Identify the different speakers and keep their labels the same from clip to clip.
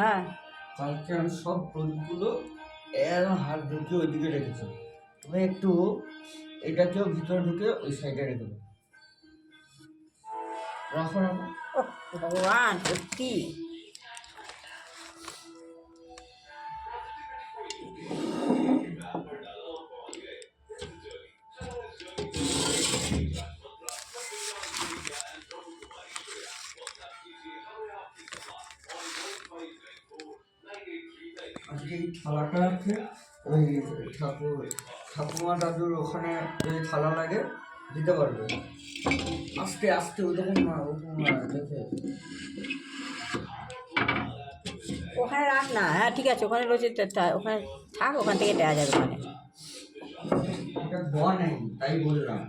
Speaker 1: হ্যাঁ,
Speaker 2: কালকে আমি সব প্রদীপগুলো এর হাত ঢুকে ওইদিকে রেখেছি। তুমি একটু এটাকেও ভিতরে ঢুকে ওই সাইডে রেখে দেবো। রাখো রাখো।
Speaker 1: ও ভগবান, সত্যি
Speaker 2: আজকে এই থালাটা আছে, ওই ঠাকুমা দাদুর ওখানে যদি থালা লাগে দিতে পারবে। আস্তে আস্তে ওরকম না, ওরকম না, দেখে
Speaker 1: ওখানে রাখ না। হ্যাঁ ঠিক আছে, ওখানে রয়েছে, ওখানে থাক, ওখান থেকে দেওয়া যাবে ওখানে।
Speaker 2: এটা ধোয়া নেই, তাই বললাম।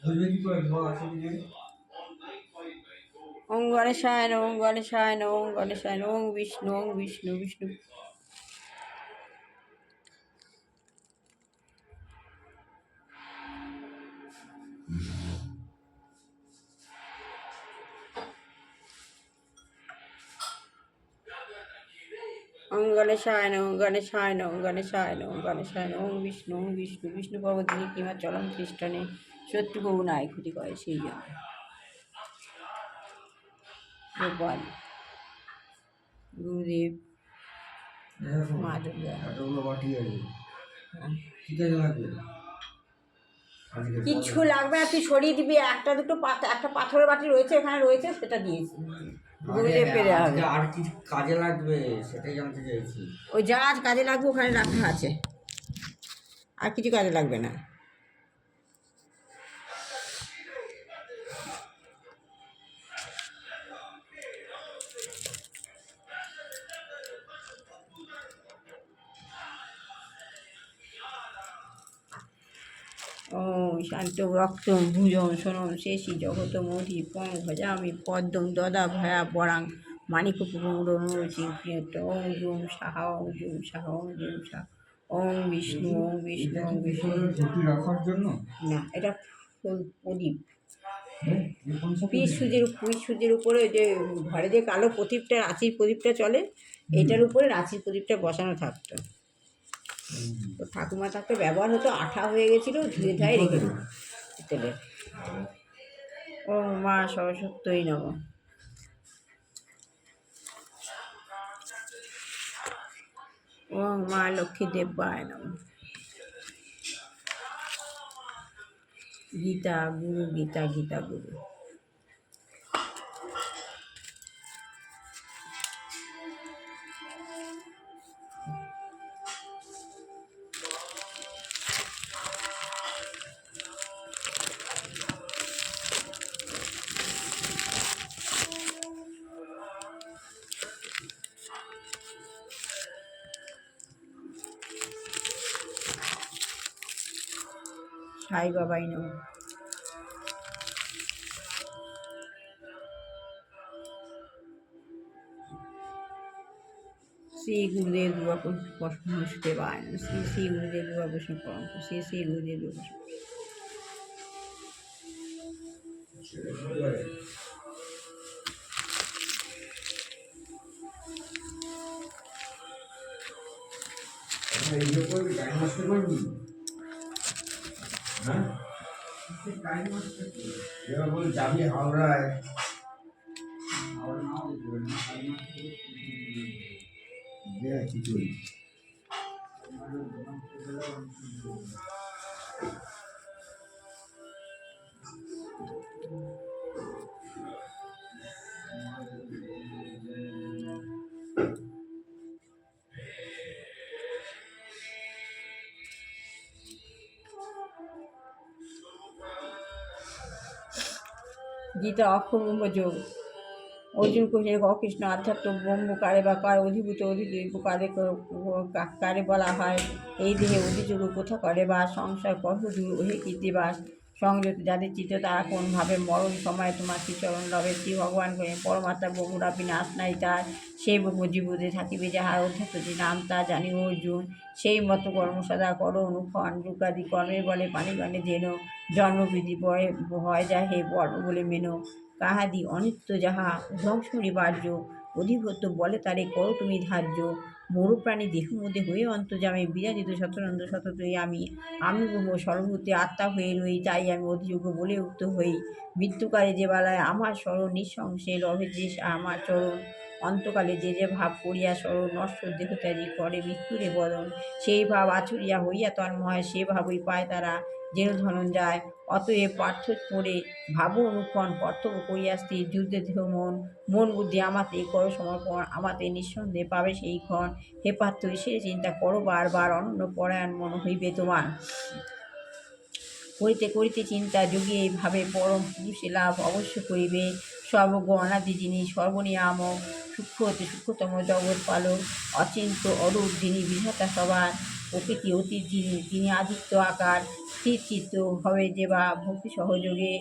Speaker 2: বুঝবে কি করে ধোয়া আছে কি নেই?
Speaker 1: ওং গণেশায় নমঃ, ওং গণেশায় নমঃ, ওং গণেশায় নমঃ, ওং বিষ্ণু, ওং বিষ্ণু বিষ্ণু। ওং গণেশায় নমঃ, ওং গণেশায় নমঃ, ওং গণেশায় নমঃ, ওং গণেশায় নমঃ, ওং বিষ্ণু, ওং বিষ্ণু বিষ্ণু পর্বতী কিংবা চরম খ্রিস্টানে শত্রু বহু নাই ক্ষতি করে, সেই জন্য গোপাল গুরুদেব মা দুর্গা।
Speaker 2: এতগুলো বাটি আছে, ঠিক আছে লাগবে।
Speaker 1: কিচ্ছু লাগবে না, তুই সরিয়ে দিবি। একটা দুটো একটা পাথরের বাটি রয়েছে এখানে, রয়েছে, সেটা দিয়েছি। গুরুদেব পেরে হবে।
Speaker 2: আর কি কাজে লাগবে সেটাই জানতে চাইছি।
Speaker 1: ওই যা আজ কাজে লাগবে ওখানে রাখা আছে, আর কিছু কাজে লাগবে না। ওম শান্ত রক্তম ভুজং সোনম শেষি জগত মধি পং ভজামি পদ্মং দদা ভয়া বরাং মানিকপুরচিং প্রিয়ত ওং জুম সাহা, ওং জুম সাহা, ওং জুম সাহা, ওং বিষ্ণু, ওং বিষ্ণু, ওং বিষ্ণু।
Speaker 2: ঘটি রাখার জন্য
Speaker 1: না, এটা প্রদীপ। পিস সুজির উপরে যে ঘরে যে কালো প্রদীপটা, রাঁচির প্রদীপটা চলে, এটার উপরে রাঁচির প্রদীপটা বসানো থাকতো। তো ঠাকুমা থাকতে ব্যবহার হতো, আঠা হয়ে গেছিলো, ধুয়ে ধায় রেখে দিত তেলে। ও মা সরস্বত্যই নম। ও মা লক্ষ্মী দেব্যায় নম। গীতা গুরু, গীতা গীতা গুরু। সাই বাবাই নম। শ্রী গুরুদেব দুর্গা বসুদেবায় নমঃ। শ্রী শ্রী গুরুদেব দুর্গা বসু পরম, শ্রী শ্রী গুরুদেব দুর্গা বসু।
Speaker 2: যাবি হাওড়ায়, খিচুড়ি
Speaker 1: গীতা অক্ষর ব্রহ্ম যোগ। অর্জুন কহিলেন, কৃষ্ণ আধ্যাত্ম ব্রহ্ম কারে বা কার অধিভূত অধিদৈব কারে বলা হয়? এই দেহে অধিযোগ কোথা করে বা সংসার কর্মদূর ওহে কীর্তিবাস সংযত যাদের চিত্ত, তারা কোনভাবে মরণ সময় তোমার শ্রীচরণ লবে। শ্রী ভগবান করেন, পরমাত্মা ব্রহ্মরাপি নাশ নাই তার, সেই ব্রহ্ম জীবদে থাকিবে যাহার অধ্যাত্ম যে নাম তা জানি অর্জুন। সেই মতো কর্ম সদা করো অনুক্ষণ, রূপাদি কর্মের বলে পানিগণে যেন জন্মবিধি হয় যা হে বর্ণ বলে মেনো। কাহাদি অনিত্য যাহা ধ্বংস নিবার্য, অধিভূত বলে তারে করো তুমি ধার্য। মরুপ্রাণী দেহ মধ্যে হয়ে অন্তর্যামে বিরাজিত শতানন্দ সততই আমি ব্রহ্ম সর্বভূতে আত্মা হয়ে রই, তাই আমি অধিযোগ্য বলে উক্ত হই। মৃত্যুকালে যে বেলায় আমার স্মরণ নিঃসংশয়ে লভে যে আমার চরণ, অন্তকালে যে যে ভাব করিয়া স্মরণ নশ্বর দেহ ত্যাজি করে মৃত্যুরে বদন, সেই ভাব আছড়িয়া হইয়া তন্ময়, সে ভাবই পায় তারা যেন ধনঞ্জয়। অতএব পার্থক্য করে ভাব অনুক্ষণ কর্তব্য করিয়া স্থির, যুদ্ধে দেহ মন বুদ্ধি আমাতে করো সমর্পণ, আমাতে নিঃসন্দেহে পাবে সেই ক্ষণ। হে পার্থ সে চিন্তা করো বারবার, অনন্য পরায়ণ মন হইবে তোমার। করিতে করিতে চিন্তা যোগী এইভাবে পরম পুরুষে লাভ অবশ্য করিবে। সর্বজ্ঞ অনাদি যিনি সর্বনিয়ামক, সূক্ষ্ম হতে সূক্ষ্মতম জগৎ পালক, অচিন্ত অরূপ যিনি বিধাতা সবার, প্রকৃতি অতীত যিনি তিনি আদিত্য আকার, স্থির চিত্ত হবে যে বা ভক্তি সহযোগে,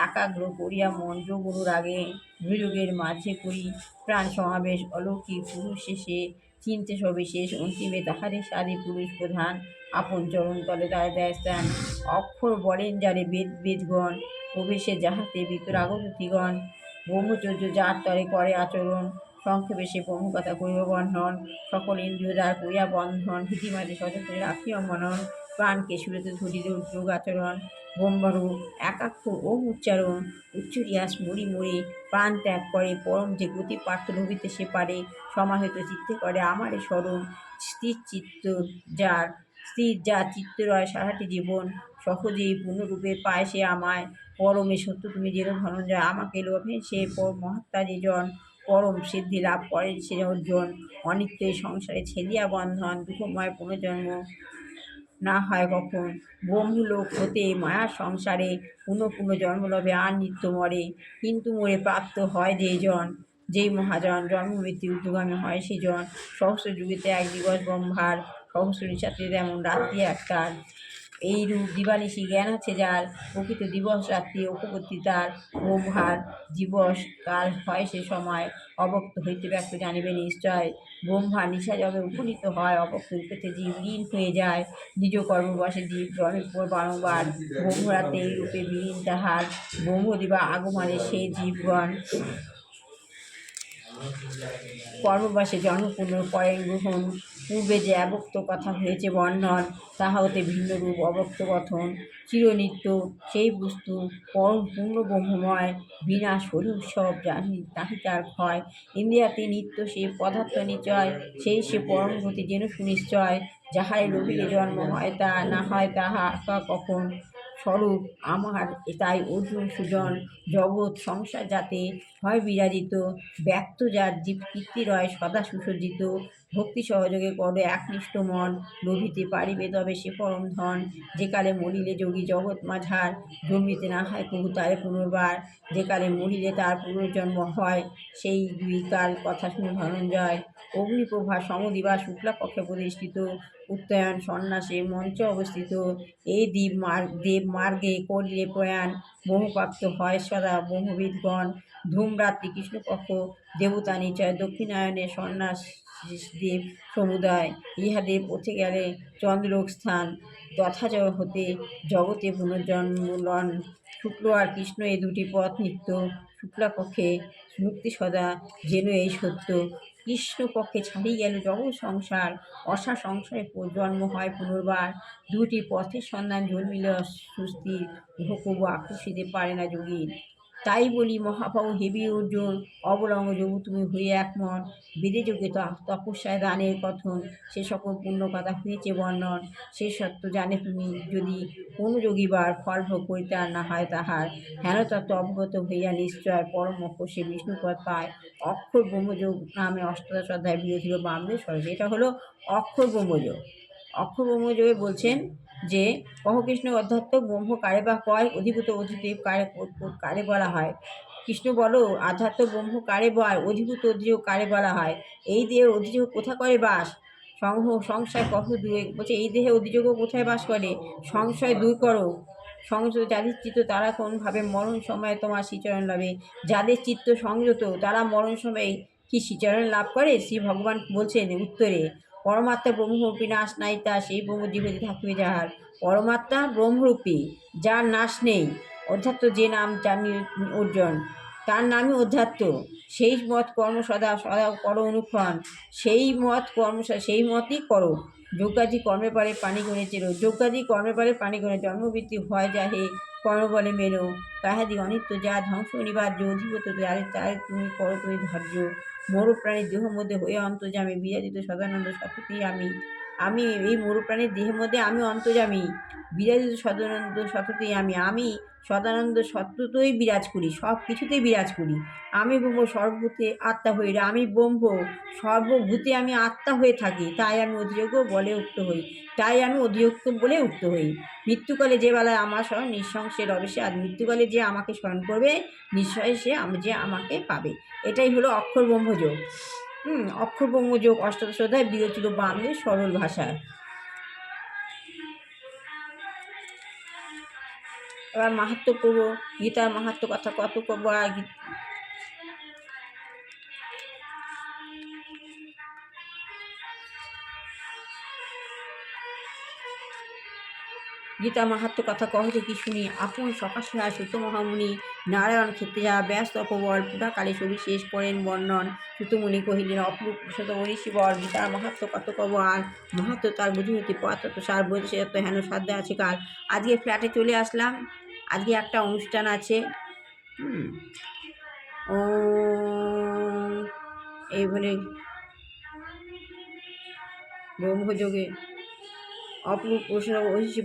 Speaker 1: একাগ্র করিয়া মন যোগ অনুরাগে, দুযোগের মাঝে করি প্রাণ সমাবেশ, অলৌকিক পুরুষ শেষে চিনতে সবিশেষ, অন্তিমে তাহারে সারি পুরুষ প্রধান, আপন চরণ তলে তারে দেয় স্থান। অক্ষর বলেন যারে বেদগণ, প্রবেশে যাহাতে বিতরাগতিগণ, ব্রহ্মচর্য যার তরে করে আচরণ, সংক্ষেপে সে ব্রহ্মকথা করিব বন্ধন, সকল ইন্দ্রিয় দ্বার করিয়া বন্ধন, ভীতিমাতে সচেতনে রাখিয়া মনন, প্রাণকে সুরতে ধরিল যোগাচরণ, ব্রহ্মরূপ একাক্ষর ওম উচ্চারণ, উচ্চরিয়া স্মরি মরি প্রাণ ত্যাগ করে, পরম যে গতি পার্থ রবিতে সে পারে, সমাহিত চিত্তে করে আমারে স্মরণ, স্থির চিত্ত যার স্থির যা চিত্তরয় সারাটি জীবন, সহজেই পূর্ণরূপে পায় সে আমায়, পরমে সত্য তুমি যেন ধনঞ্জয়, আমাকে লোভে সে পরম মহাত্মা যে জন, পরম সিদ্ধি লাভ করে সে অর্জন, অনিত্য সংসারে ছেলিয়া বন্ধন, দুঃখময় পুনর্জন্ম না হয় কখন, ব্রহ্মলোক হতে মায়ার সংসারে পুনঃ পুনঃ জন্মলভে আর নিত্য মরে, কিন্তু মোরে প্রাপ্ত হয় যে জন, যেই মহাজন জন্ম মৃত্যু ঊর্ধ্বগামী হয় সে জন, সহস্র যুগেতে এক দিবস ব্রহ্মার, সহস্র নিশাতে তেমন রাত্রি একটার, এইরূপ দিবানিশি জ্ঞান আছে যার, প্রকৃত দিবস রাত্রি উপপত্তি তার, ব্রহ্মার দিবস কাল হয় সে সময়, অবক্ত হইতে ব্যক্ত জানিবে নিশ্চয়, ব্রহ্মা নিশা যবে উপনীত হয়, অবক্ত রূপেতে জীব লীন হয়ে যায়, নিজ কর্মবশে জীব জন্মের পর বারংবার, ব্রহ্মরাতে এই রূপে বিলীন তাহার, ব্রহ্মদিবা আগমনে সে জীবগণ কর্মবাসে জন্ম পুনঃ করেন গ্রহণ, পূর্বে যে অবক্ত কথা হয়েছে বর্ণন, তাহা হতে ভিন্ন রূপ অবক্ত কথন, চিরনিত্য সেই বস্তু পরম পূর্ণ ব্রহ্মময়, বিনা স্বরূপ সব জানি তাহি তার ক্ষয়, ইন্দ্রিয়াতে নিত্য সে পদার্থ নিচয়, সেই সে পরম গতি যেন সুনিশ্চয়, যাহারে লোভিলে জন্ম হয় তা না হয় তাহা কখন, স্বরূপ আমার তাই অর্জুন সুজন, জগৎ সংসার যাতে হয় বিরাজিত, ব্যক্ত যার জীব কীর্তিরয় সদা সুসজ্জিত, ভক্তি সহযোগে করে একনিষ্ঠ মন, লোভিতে পারিবে তবে সে পরম ধন, যেকালে মরিলে যোগী জগৎ মাঝার, জন্মিতে না হয় কবু তারে পুনর্বার, যেকালে মরিলে তার পুনর্জন্ম হয়, সেই দুই কাল কথা শুনে ধনঞ্জয়, অগ্নিপ্রভা সমদিবা শুক্লা পক্ষে প্রতিষ্ঠিত, উত্তরায়ণ সন্ন্যাসে মঞ্চে অবস্থিত, এই দেব মার্গে করিলে প্রয়াণ, মোহপ্রাপ্ত হয় সদা ব্রহ্মবিদগণ, ধূমরাত্রি কৃষ্ণপক্ষ দেবতা নিচয়, দক্ষিণায়নে সন্ন্যাস দেব সমুদায়, ইহাদের পথে গেলে চন্দ্রলোক স্থান, যথায হতে জগতে পুনর্জন্মলন, শুক্ল আর কৃষ্ণ এই দুটি পথ নিত্য, শুক্লাপক্ষে মুক্তি সদা যেন এই সত্য, কৃষ্ণপক্ষে ছাড়িয়ে গেল জগৎ সংসার, অসা সংসারে জন্ম হয় পুনর্বার, দুটি পথের সন্ধান জন্মিল সুস্থির, কবু আকর্ষিতে পারে না যোগীর, তাই বলি মহাবাহু হেবি অর্জুন, অবলম্ব যোগু তুমি হয়ে একমন, বেদে যোগে তপস্যায় দানের কথন, সে সকল পূর্ণ কথা হয়েছে বর্ণন, সে সত্য জানে তুমি যদি কোনো যোগীবার ফল ভোগ করিতে আর না হয় তাহার, হেন তত্ত্ব অবগত হইয়া নিশ্চয় পরম অক্ষর সে বিষ্ণুপদ পায়, অক্ষর ব্রহ্মযোগ নামে অষ্টাদশ অধ্যায় বিরোধীর বামদেব সরজ। এটা হলো অক্ষর ব্রহ্মযোগ। অক্ষর ব্রহ্মযোগে বলছেন যে কৃষ্ণ অধ্যাত্ম ব্রহ্ম কারে বা কয়, অধিভূত অধিদেব কারে বলা হয়, কৃষ্ণ বলো আধ্যাত্ম ব্রহ্ম কারে বয়, অধিভূত অধিযোগ কারে বলা হয়, এই দেহের অধিযোগ কোথা করে বাস, সংশয় কহ দূরে, বলছে এই দেহে অধিযোগও কোথায় বাস করে, সংশয় দূর করো, সংযত যাদের চিত্ত তারা কোনভাবে মরণ সময়ে তোমার শ্রীচরণ লাভে, যাদের চিত্ত সংযত তারা মরণ সময়ে কি শ্রীচরণ লাভ করে, শ্রী ভগবান বলছেন উত্তরে, পরমাত্মা ব্রহ্মরূপী নাশ নাই তা, সেই ব্রহ্মজীবনে থাকিবে যাহার, পরমাত্মা ব্রহ্মরূপী যার নাশ নেই, অধ্যাত্ম যে নাম জানি অর্জন, তার নামই অধ্যাত্ম। সেই মত কর্ম সদা সদা করো অনুক্ষণ, সেই মত কর্ম সেই মতই করো। যজ্ঞাদি কর্মে পারে পানি গণে চেরো, যজ্ঞাদি কর্মে পারে পানি গণে, জন্মবৃত্তি হয় যাহে কর্ম বলে মেনো। কাহাদি অনিত্য যা ধ্বংস অনিবার্য, অধিপত তারে তারে তুমি করো তুমি ধার্য। মরুপ্রাণীর দেহ মধ্যে হয়ে অন্তর্যামী, বিরাজিত সদানন্দ সততেই আমি। আমি এই মরুপ্রাণীর দেহের মধ্যে আমি অন্তর্যামী, বিরাজিত সদানন্দ সততেই আমি। আমি সদানন্দ সত্যতই বিরাজ করি, সব কিছুতেই বিরাজ করি। আমি ব্রহ্ম সর্বভূতে আত্মা হই, আমি ব্রহ্ম সর্বভূতে আমি আত্মা হয়ে থাকি, তাই আমি অধিযোগ্য বলে উক্ত হই, তাই আমি অধিযোগ্য বলে উক্ত হই। মৃত্যুকালে যে বেলায় আমার স্মরণ নিঃসংশয়ের অবশ্যই, আর মৃত্যুকালে যে আমাকে স্মরণ করবে নিশ্চয়ই সে যে আমাকে পাবে। এটাই হলো অক্ষর ব্রহ্মযোগ। অক্ষর ব্রহ্মযোগ অষ্টাদশ অধ্যায় বিরচিত বামদের সরল ভাষায়। এবার মাহাত্ম্য পড়ব, গীতার মাহাত্ম্য কথা কত করবো। আর গীতা মাহাত্ম্য কথা কহতে কি শুনি, আপন সকাশা সুত মহামুনি, নারায়ণ ক্ষেত্রে যা ব্যস্ত অপবল, পুরাকালে সবিশেষ করেন বর্ণন। সুতমুনি কহিলেন অপরূপ শতমণি শিবর, গীতার মাহাত্ম্য কত কব আর, মাহাত্ম্য তার বুঝি হতে পঁচাত্তর সার বলতে সে এত হেন সাধ্য আছে কাল। আজকে ফ্ল্যাটে চলে আসলাম, আজকে একটা অনুষ্ঠান আছে। ও এই বলে ব্রহ্মযোগে অপরূপ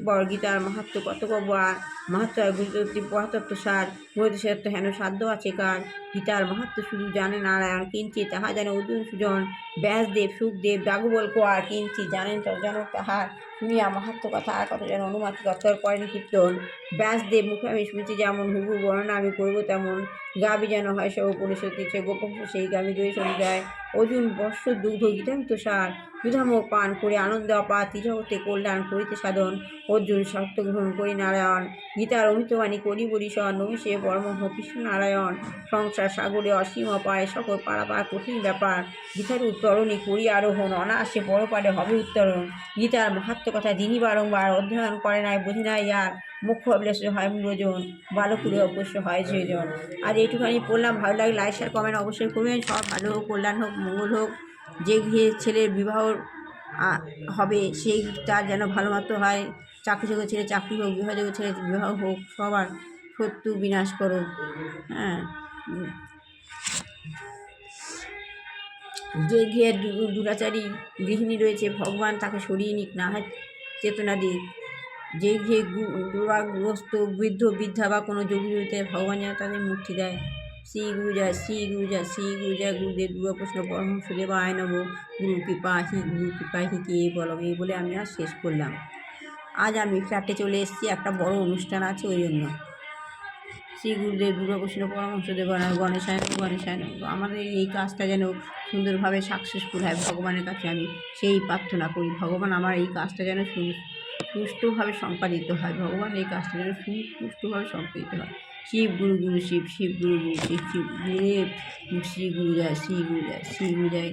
Speaker 1: পর গীতার মাহাত্ম্য কত কব আর, মাহাত্ম্য আর বুঝতে পঁচাত্তর সার বলতে সে এত হেন সাধ্য আছে কার। গীতার মাহাত্ম্য শুধু জানে নারায়ণ, কিঞ্চিত তাহা জানে অর্জুন সুজন, ব্যাসদেব সুখদেব যাজ্ঞবল আর, কিঞ্চিত জানেন জনক তাহার। শুনিয়া মাহাত্ম্য কথা আর কত যেন অনুমাত্র তত্তর করেন কীর্তন। ব্যাসদেব মুখে আমি শুনছি যেমন, হুবু বর্ণনা আমি করবো তেমন। গাবি যেন হয় সব উপনিষদ সে গোপন সেই গাবি দই যায়। অর্জুন বর্ষ দুগ্ধ গীতান্ত সার, সুধামক পান করে আনন্দ অপার, ত্রিজগতে কল্যাণ করিতে সাধন। অর্জুন সত্য গ্রহণ করি নারায়ণ, গীতার অমিতবাণী করি পরিসর, নমিষে পরমহ্ম কৃষ্ণ নারায়ণ। সংসার সাগরে অসীম অপায়, সকল পারাপার কঠিন ব্যাপার, গীতার উত্তরণী করি আরোহণ, অনায়াসে পরপারে হবে উত্তরণ। গীতার মাহাত্ম্য কথা যিনি বারংবার অধ্যয়ন করে নাই বোঝে নাই আর, মুখ্য অভিলাষ হয় মূলজন, বালকুলে অবশ্য হয় সেজন। আর এইটুখানি পড়লাম, ভালো লাগে লাইক শেয়ার কমেন্ট অবশ্যই করবেন। সব ভালো হোক, কল্যাণ হোক, মঙ্গল হোক। যে গৃহে ছেলের বিবাহ হবে সেই তার যেন ভালো মতো হয়, চাকরিযোগ্য ছেলে চাকরি হোক, বিবাহযোগ্য ছেলে বিবাহ হোক, সবার শত্রু বিনাশ করো। হ্যাঁ, যে গৃহে দুরাচারী গৃহিণী রয়েছে ভগবান তাকে সরিয়ে নিক না হয় চেতনা দিক। যে গৃহে দুরাগ্রস্ত বৃদ্ধ বৃদ্ধা বা কোনো যোগী রয়েছে ভগবান যেন তাদের মুক্তি দেয়। শ্রী গুরু জয়, শ্রী গুরু জয়, শ্রী গুরু জয়। গুরুদেব দুর্গাকৃষ্ণ পরমহংসদেব আয় নব, গুরু কৃপাহি কে বলম। এই বলে আমি আর শেষ করলাম। আজ আমি ফ্ল্যাটে চলে এসেছি, একটা বড় অনুষ্ঠান আছে ওই জন্য। শ্রী গুরুদেব দুর্গাকৃষ্ণ পরমহংসদেব গণেশায়ন। আমাদের এই কাজটা যেন সুন্দরভাবে সাকসেসফুল হয়, ভগবানের কাছে আমি সেই প্রার্থনা করি। ভগবান আমার এই কাজটা যেন সুষ্ঠুভাবে সম্পাদিত হয়, ভগবান এই কাজটা যেন সুষ্ঠুভাবে সম্পাদিত হয়। শিব গুরু গুরু শিব, শিব গুরু গুরু শিব, শিব গুরুদেব শ্রী গুরু জয়, শ্রী গুরু জয়, শ্রী গুরু জয়।